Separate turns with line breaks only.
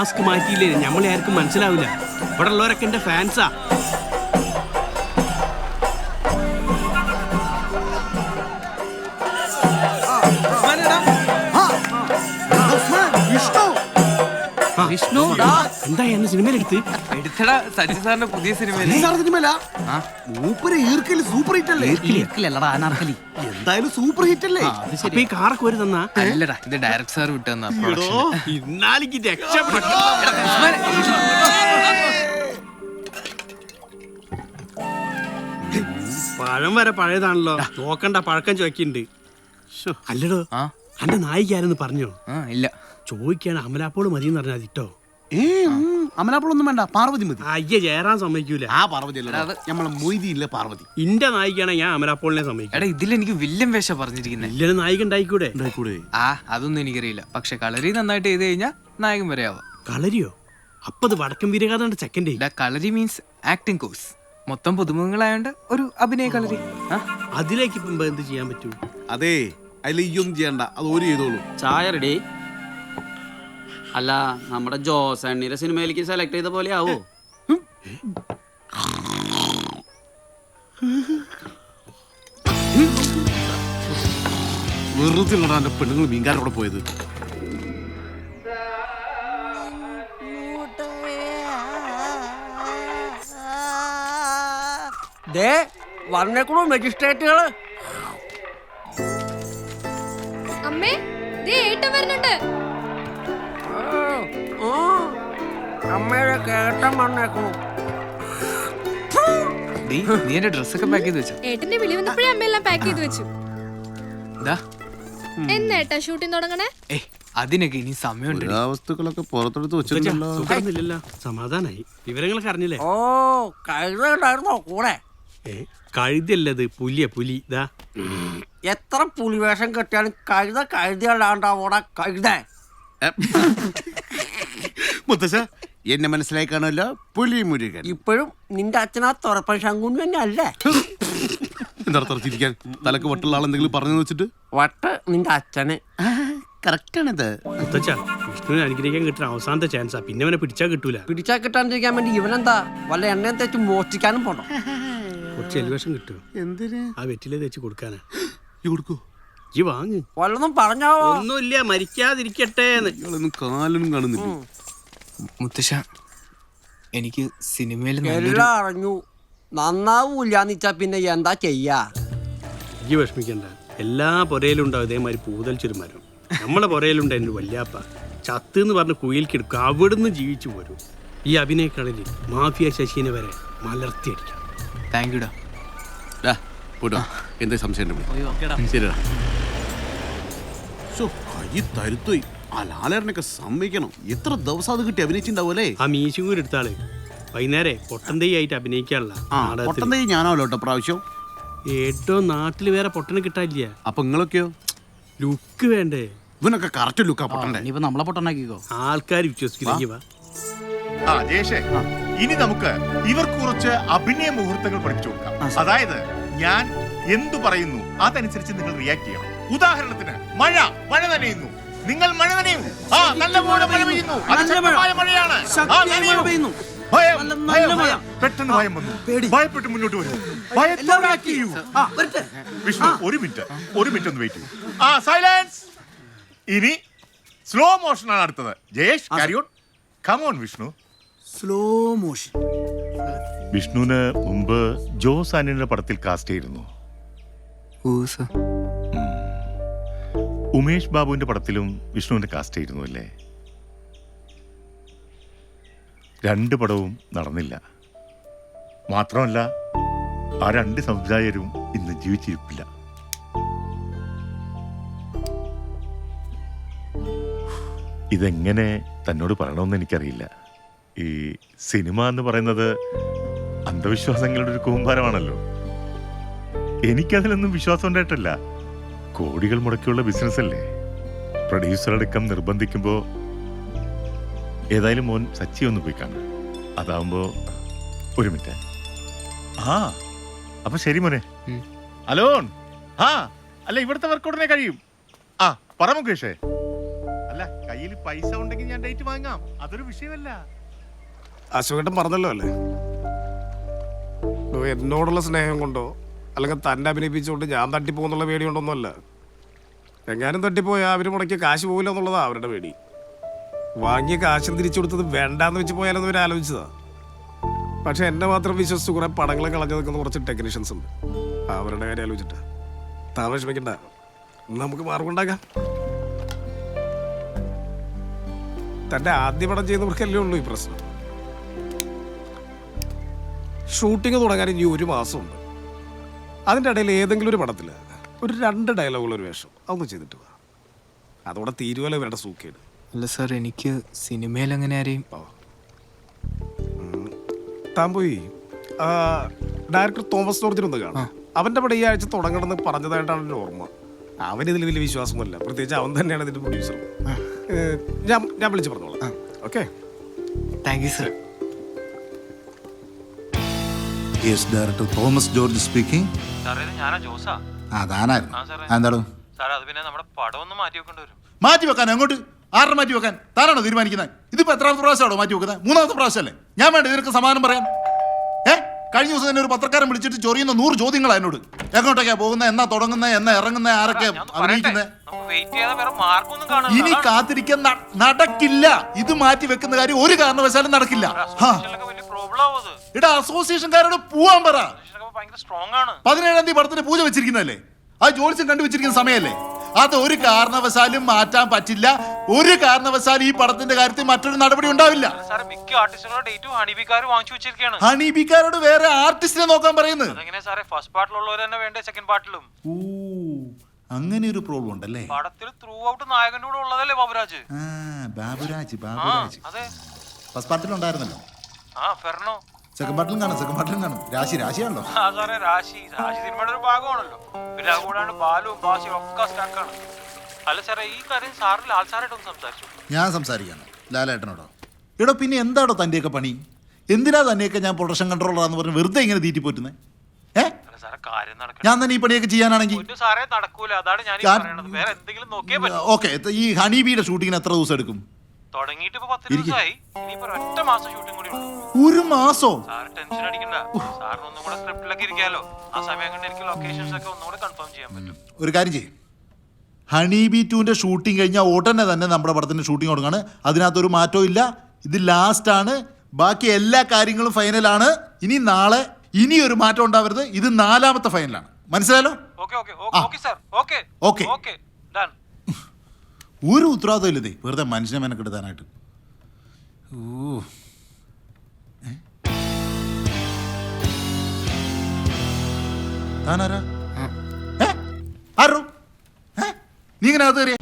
Mask മാറ്റിയില്ലേ നമ്മളെ ആർക്കും മനസ്സിലാവില്ല. ഇവിടെ ഉള്ളവരൊക്കെ എന്റെ ഫാൻസാ.
വിഷ്ണു
എന്താ എന്നെ സിനിമയിലെടുത്ത്
എടുത്തടാ സജി സാറിന്റെ പുതിയ സിനിമയില്.
സൂപ്പർ ഹിറ്റ് അല്ലേ?
അനാർക്കലി
എന്തായാലും സൂപ്പർ ഹിറ്റ് അല്ലേ?
അപ്പൊ ഈ കാറൊക്കെ ഒരു തന്നാ
അല്ലടാ, ഇത് ഡയറക്ടർ സാർ വിട്ടുതന്ന
ഇന്നാലേക്ക് രക്ഷപ്പെട്ടു. പഴം വരെ പഴയതാണല്ലോ. നോക്കണ്ട, പഴക്കം ചോദിക്കുന്നുണ്ട്. അല്ലടോ, അന്റെ നായികാരെന്ന് പറഞ്ഞോ?
ഇല്ല,
ചോദിക്കാണ്. അമലാപ്പോൾ മതി എന്ന് പറഞ്ഞാൽ ഇട്ടോ.
അമലാപ്പോളൊന്നും വേണ്ട, പാർവതി മതി.
അയ്യ, ചേരാൻ സമ്മതിക്കൂല.
ആ പാർവതി നമ്മളെ മൊയ്തിയില്ല പാർവതി.
ഇന്റെ നായിക്കാണ് ഞാൻ അമലാപ്പോളിനെ സമ്മതിക്കും.
എടാ ഇതിലെനിക്ക് വില്ലൻ വേഷം പറഞ്ഞിരിക്കുന്നത്.
ഇല്ലൊരു നായിക ഉണ്ടായിക്കൂടെ?
അതൊന്നും എനിക്കറിയില്ല. പക്ഷെ കളരി നന്നായിട്ട് ചെയ്ത് കഴിഞ്ഞാൽ നായകൻ വരെ ആവാം.
കളരിയോ? അപ്പത് വടക്കം വീരകാഥ സെക്കൻഡ്.
കളരി മീൻസ് ആക്ടിംഗ് കോഴ്സ്. മൊത്തം പുതുമുഖങ്ങളായോണ്ട് ഒരു അഭിനയ കളരി.
അതിലേക്ക് ഇപ്പൊ എന്ത് ചെയ്യാൻ പറ്റൂ?
അതെ, അതിൽ ഈ ഒന്നും ചെയ്യണ്ട, അത് ഒരു ചെയ്തോളൂ.
ചായ റെഡി. അല്ല, നമ്മുടെ ജോസണ്ണിയുടെ സിനിമയിലേക്ക് സെലക്ട് ചെയ്ത പോലെ ആവോ?
വെറുതെ ഉള്ളടാ എന്റെ പെണ്ണുങ്ങൾ മീൻകാരോടെ പോയത്.
വന്നേക്കണു മജിസ്ട്രേറ്റുകള്.
അമ്മേ, ദേ ഏട്ടൻ വരുന്നുണ്ട്.
അമ്മയുടെ കേട്ടം വന്നേക്കണു.
നീ എന്റെ ഡ്രസ്സൊക്കെ പാക്ക് ചെയ്ത് വെച്ചോ?
ഏട്ടന്റെ വിളി വന്നപ്പോഴേ അമ്മയെല്ലാം പാക്ക് ചെയ്ത് വെച്ചു. എന്നേട്ടാ ഷൂട്ടിംഗ് തുടങ്ങണേ?
അതിനൊക്കെ ഇനി സമയമുണ്ട്.
വസ്തുക്കളൊക്കെ പുറത്തെടുത്ത് വെച്ചിട്ടുണ്ടല്ലോ.
സമാധാനായി. വിവരങ്ങളൊക്കെ അറിഞ്ഞില്ലേ?
ഓ, കഴുതണ്ടായിരുന്നോ കൂടെ?
കഴുതല്ലത്, പുലിയ പുലി. ഇതാ
എത്ര പുലിവേഷം കെട്ടിയാലും കഴുതല്ലാണ്ടാവോടാ കഴുത.
മുത്തശ്ശ, എന്നെ മനസ്സിലായി കാണുമല്ലോ, പുലി മുരുകൻ.
ഇപ്പോഴും നിന്റെ അച്ഛനാ തുറപ്പൻ ശങ്കുൻ തന്നെ അല്ലേ?
എന്താ തറച്ചിരിക്കാൻ? തലക്ക് വട്ടുള്ള ആളെന്തെങ്കിലും പറഞ്ഞു വെച്ചിട്ട്?
വട്ട് നിന്റെ അച്ഛന്.
കറക്റ്റാണിത്.
മുത്തച്ഛ, വിഷ്ണുവിനെ അനുഗ്രഹിക്കാൻ കിട്ടുന്ന അവസാനത്തെ ചാൻസാ. പിന്നെ അവനെ പിടിച്ചാൽ കിട്ടൂല.
പിടിച്ചാ കിട്ടാണ്ടിരിക്കാൻ വേണ്ടി ഇവനെന്താ വല്ല എണ്ണയും തേച്ച് മോഷ്ടിക്കാനും പോണോ?
കുറച്ച് എലിവേഷൻ കിട്ടുമോ?
എന്തിന്?
ആ വെറ്റിലെ തേച്ച് കൊടുക്കാനാ.
കൊടുക്കൂ,
ഈ വാങ്ങ്.
വല്ലതും പറഞ്ഞാവോ?
ഒന്നുമില്ല, മരിക്കാതിരിക്കട്ടെ.
കാലൊന്നും കാണുന്നില്ല.
മുത്തശ്ശ, എനിക്ക് സിനിമയിൽ
എല്ലാം അറിഞ്ഞു. നന്നാവൂല്ലാന്ന് വെച്ചാ പിന്നെ എന്താ ചെയ്യാ?
ഈ വിഷമിക്കണ്ട. എല്ലാ പുരയിലും ഉണ്ടാവും ഇതേമാതിരി പൂതൽ ചുരുമരം. നമ്മളെ പുരയിലുണ്ട് എൻ്റെ വല്യാപ്പ. ചത്ത് എന്ന് പറഞ്ഞ് കുയിൽക്കെടുക്കും, അവിടുന്ന് ജീവിച്ചു പോരും. ഈ അഭിനയക്കളരി മാഫിയ ശശിനെ വരെ മലർത്തിയടിക്കാം.
താങ്ക് യുടാ.
എന്താ സംശയം? ശരിടാ. കൈ തരുത്തോയി. ആ ലാലേട്ടനൊക്കെ സമ്മതിക്കണം. എത്ര ദിവസം അത് കിട്ടി അഭിനയിച്ചിണ്ടാവൂലേ?
ആ മീശുകൂരി എടുത്താള് വൈകുന്നേരെ പൊട്ടന്തൈ ആയിട്ട് അഭിനയിക്കാനുള്ള
പൊട്ടന്തൈ ഞാനാവല്ലോ കേട്ടോ പ്രാവശ്യം.
ഏറ്റവും നാട്ടിൽ വേറെ പൊട്ടനെ കിട്ടാനില്ല.
അപ്പൊ നിങ്ങളൊക്കെയോ?
ലുക്ക് വേണ്ടേ?
ഇവനൊക്കെ കറക്റ്റ് ലുക്കാ പൊട്ടണ്ടേ.
ഇനിയിപ്പോ നമ്മളെ പൊട്ടനാക്കിക്കോ.
ആൾക്കാർ വിശ്വസിക്കില്ല.
ഇനി നമുക്ക് ഇവർക്ക് കുറച്ച് അഭിനയ മുഹൂർത്തങ്ങൾ പഠിപ്പിച്ചു കൊടുക്കാം. അതായത് ഞാൻ എന്തു പറയുന്നു അതനുസരിച്ച് നിങ്ങൾ റിയാക്ട് ചെയ്യണം. ഉദാഹരണത്തിന് മഴ നനയുന്നു, നിങ്ങൾ മഴ നനയും. നല്ലപോലെ മഴ പെയ്യുന്നു, ശക്തമായ മഴയാണ്. പെട്ടെന്ന് ഭയം വന്നു, ഭയപ്പെട്ട് മുന്നോട്ട് വരും. വിഷ്ണു, ഒരു മിനിറ്റ് ഒന്ന് വെയിറ്റ് ചെയ്യൂ. സൈലൻസ്. ഇനി സ്ലോ മോഷൻ ആണ് അടുത്തത്. Jayesh, carry on. Come on Vishnu.
Slow motion.
വിഷ്ണുവിന് മുമ്പ് ജോസ് ആന്റണിയുടെ പടത്തിൽ കാസ്റ്റ് ചെയ്തിരുന്നു. ഉമേഷ് ബാബുവിന്റെ പടത്തിലും വിഷ്ണുവിനെ കാസ്റ്റ് ചെയ്തിരുന്നു അല്ലേ? 2 പടവും നടന്നില്ല. മാത്രമല്ല, ആ 2 സംവിധായകരും ഇന്ന് ജീവിച്ചിരിപ്പില്ല. ഇതെങ്ങനെ തന്നോട് പറയണമെന്ന് എനിക്കറിയില്ല. ഈ സിനിമ എന്ന് പറയുന്നത് അന്ധവിശ്വാസങ്ങളുടെ ഒരു കൂമ്പാരമാണല്ലോ. എനിക്കതിലൊന്നും വിശ്വാസം ഉണ്ടായിട്ടല്ല. കോടികൾ മുടക്കിയുള്ള ബിസിനസ് അല്ലേ. പ്രൊഡ്യൂസർ അടക്കം നിർബന്ധിക്കുമ്പോൾ ഏതായാലും മോൻ സച്ചി ഒന്ന് പോയി കാണാം. അതാവുമ്പോ ഒരു മിനിറ്റ്. അപ്പൊ ശരി മോനെ. അലോൺ. അല്ല, ഇവിടുത്തെ വർക്ക് ഉടനെ കഴിയും. പറ മുകേഷേ. അല്ല, കൈ കയ്യിൽ പൈസ ഉണ്ടെങ്കിൽ ഞാൻ ഡേറ്റ് വാങ്ങാം, അതൊരു വിഷയമല്ല.
അശോകേട്ടൻ പറഞ്ഞല്ലോ അല്ലേ, എന്നോടുള്ള സ്നേഹം കൊണ്ടോ അല്ലെങ്കിൽ തന്നെ അഭിനയിപ്പിച്ചുകൊണ്ട് ഞാൻ തട്ടിപ്പോന്നുള്ള പേടി കൊണ്ടൊന്നുമല്ല. എങ്ങാനും തട്ടിപ്പോയാൽ അവർ മുടക്കിയ കാശ് പോകില്ല എന്നുള്ളതാ അവരുടെ പേടി. വാങ്ങിയ കാശും തിരിച്ചു കൊടുത്തത് വേണ്ടാന്ന് വെച്ച് പോയാലെന്ന് ഇവർ ആലോചിച്ചതാ. പക്ഷെ എന്നെ മാത്രം വിശ്വസിച്ച് കുറെ പടങ്ങൾ കളഞ്ഞു നിൽക്കുന്ന കുറച്ച് ടെക്നീഷ്യൻസ് ഉണ്ട്. അവരുടെ കാര്യം ആലോചിച്ചിട്ടാ. താൻ വിഷമിക്കണ്ട, നമുക്ക് മാർഗമുണ്ടാക്കാം. തന്റെ ആദ്യ പടം ചെയ്യുന്നവർക്കല്ലേ ഉള്ളൂ ഈ പ്രശ്നം. ഷൂട്ടിങ് തുടങ്ങാൻ ഇനി 1 മാസമുണ്ട്. അതിൻ്റെ ഇടയിൽ ഏതെങ്കിലും ഒരു പടത്തിൽ ഒരു 2 ഡയലോഗുകൾ ഒരു വേഷം അതൊന്നും ചെയ്തിട്ട് വാ. അതോടെ തീരുവല്ലോ ഇവരുടെ സൂക്കേട്.
അല്ല സാർ, എനിക്ക് സിനിമയിൽ അങ്ങനെ ആരെയും
താൻ പോയി ഡയറക്ടർ തോമസ് ജോർജിനൊന്ന് കാണാം. അവൻ്റെ പടം ഈ ആഴ്ച തുടങ്ങണമെന്ന് പറഞ്ഞതായിട്ടാണ് എൻ്റെ ഓർമ്മ. അവനിതിൽ വലിയ വിശ്വാസമല്ല, പ്രത്യേകിച്ച് അവൻ തന്നെയാണ് ഇതിൻ്റെ പ്രൊഡ്യൂസർ. ഞാൻ വിളിച്ച് പറഞ്ഞോളാം. Okay,
thank you sir.
Yes, director Thomas George speaking.
സാറേ, ഇത് ഞാനാ ജോസാ.
അതാനായിരുന്നു.
സാറേ.
എന്താണോ
സാറേ, അത് പിന്നെ നമ്മുടെ പടം ഒന്ന് മാറ്റി വെക്കേണ്ടി വരും.
മാറ്റി വെക്കാൻ അങ്ങോട്ട് ആരുടെ മാറ്റി വെക്കാൻ? താനാണോ തീരുമാനിക്കുന്നത്? ഇതിപ്പോ എത്രാമത്തെ പ്രാവശ്യമാണോ മാറ്റി വെക്കുന്നത്? 3ാമത്തെ പ്രാവശ്യമല്ലേ? ഞാൻ വേണ്ട ഇതിനൊക്കെ സമാധാനം പറയാൻ? കഴിഞ്ഞ ദിവസം തന്നെ ഒരു പത്രക്കാരൻ വിളിച്ചിട്ട് ചൊറിയുന്ന 100 ചോദ്യങ്ങളാണ് എന്നോട്. എങ്ങോട്ടൊക്കെയാ പോകുന്നത്, എന്നാ തുടങ്ങുന്നത്, എന്നാ ഇറങ്ങുന്നത്, ആരൊക്കെ അഭിനയിക്കുന്നത്?
വെയിറ്റ് ചെയ്യാതെ വേറെ മാർഗമൊന്നും കാണാൻ
ഇനി കാത്തിരിക്കാൻ നടക്കില്ല. ഇത് മാറ്റി വെക്കുന്ന കാര്യം ഒരു കാരണവശാലും നടക്കില്ല.
വലിയ പ്രോബ്ലം ആവും അത്.
ഇടാ, അസോസിയേഷൻകാരോട് പോവാൻ പറ.
ഭയങ്കര സ്ട്രോങ് ആണ്.
17-ാം തീയതി പടത്തിന് പൂജ വെച്ചിരിക്കുന്നതല്ലേ? ആ ജോത്സ്യം കണ്ടുവച്ചിരിക്കുന്ന സമയമല്ലേ? അത് ഒരു കാരണവശാലും മാറ്റാൻ പറ്റില്ല. ഒരു കാരണവശാലും ഈ പടത്തിന്റെ കാര്യത്തിൽ മറ്റൊരു നടപടി ഉണ്ടാവില്ല.
സാറേ, മിക്ക ആർട്ടിസ്റ്റുകളുടെ ഡേറ്റും ഹണിബിക്കാർ വാങ്ങിച്ചു വെച്ചിരിക്കുകയാണ്.
ഹണിബിക്കാരോട് വേറെ ആർട്ടിസ്റ്റിനെ നോക്കാൻ പറയുന്നത്.
അതെങ്ങനെ സാറേ? ഫസ്റ്റ് പാർട്ടിലുള്ളവർ തന്നെ വേണ്ടേ സെക്കൻഡ് പാർട്ടിലും?
ഓ, അങ്ങനെ ഒരു പ്രോബ്ലം ഉണ്ടല്ലേ?
പടത്തിൽ ത്രൂ ഔട്ട് നായകന്റെ കൂടെ ഉള്ളതല്ലേ ബാബുരാജ്?
ബാബുരാജ്
അതെ.
ഫസ്റ്റ് പാർട്ടിലുണ്ടായിരുന്നല്ലോ.
ഫെർണോ.
സെക്കൻഡ് പാർട്ടിലും കാണും. രാശിയാണല്ലോ.
സാറേ, രാശി സിനിമയുടെ ഒരു ഭാഗമാണല്ലോ. പിന്നെ അതുകൂടാണ്ട് ബാലുവും ബാസിയും ഒക്കെ സ്റ്റാക്കാണ്. അല്ല സാറേ, ഈ കാര്യം സാറിൽ ലാൽ സാറായിട്ടൊന്ന് സംസാരിച്ചു.
ഞാൻ സംസാരിക്കാനോ ലാലേട്ടനോടോ? എടോ, പിന്നെ എന്താണോ തന്റെയൊക്കെ പണി? എന്തിനാ തന്നെയൊക്കെ ഞാൻ പ്രൊഡക്ഷൻ കൺട്രോളറാന്ന് പറഞ്ഞ് വെറുതെ ഇങ്ങനെ തീറ്റി പോറ്റുന്നേ?
സാറേ, കാര്യം നടക്കണം.
ഞാൻ തന്നെ ഈ പണിയൊക്കെ ചെയ്യാനാണെങ്കിൽ
സാറേ നടക്കൂല. അതാണ് ഞാൻ പറയണത്. വേറെ എന്തെങ്കിലും നോക്കിയേ പറ്റും.
ഓക്കെ. ഈ ഹണിബിയുടെ ഷൂട്ടിങ്ങിന് എത്ര ദിവസം എടുക്കും?
തുടങ്ങിയിട്ട് ഇപ്പൊ 10 ദിവസമായി. ഇനിയിപ്പോ 1 മാസം ഷൂട്ടിംഗ് കൂടി ഉണ്ട്.
1 മാസോ?
സാറ് ടെൻഷൻ അടിക്കണ്ട. സാറിന് ഒന്നും കൂടെ സ്ക്രിപ്റ്റിലൊക്കെ ഇരിക്കാലോ. ആ സമയം കൊണ്ട് എനിക്ക് ലൊക്കേഷൻസ് ഒക്കെ ഒന്നുകൂടെ കൺഫേം ചെയ്യാൻ പറ്റും.
ഒരു കാര്യം ചെയ്യും, ഹണിബി 2ന്റെ ഷൂട്ടിംഗ് കഴിഞ്ഞാൽ ഉടനെ തന്നെ നമ്മുടെ പടത്തിന്റെ ഷൂട്ടിംഗ് തുടങ്ങാണ്. അതിനകത്തൊരു മാറ്റവും ഇല്ല. ഇത് ലാസ്റ്റ് ആണ്. ബാക്കി എല്ലാ കാര്യങ്ങളും ഫൈനലാണ്. ഇനി നാളെ ഇനി ഒരു മാറ്റം ഉണ്ടാവരുത്. ഇത് 4ാമത്തെ ഫൈനലാണ്. മനസ്സിലായല്ലോ? ഓക്കെ. ഒരു ഉത്തരവാദിത്തം ഇല്ലതേ, വെറുതെ മനുഷ്യനെ മെനക്കെടുത്താനായിട്ട്. താനാരാ? ആരോ? നീ ഇങ്ങനെ അത് കയറിയ?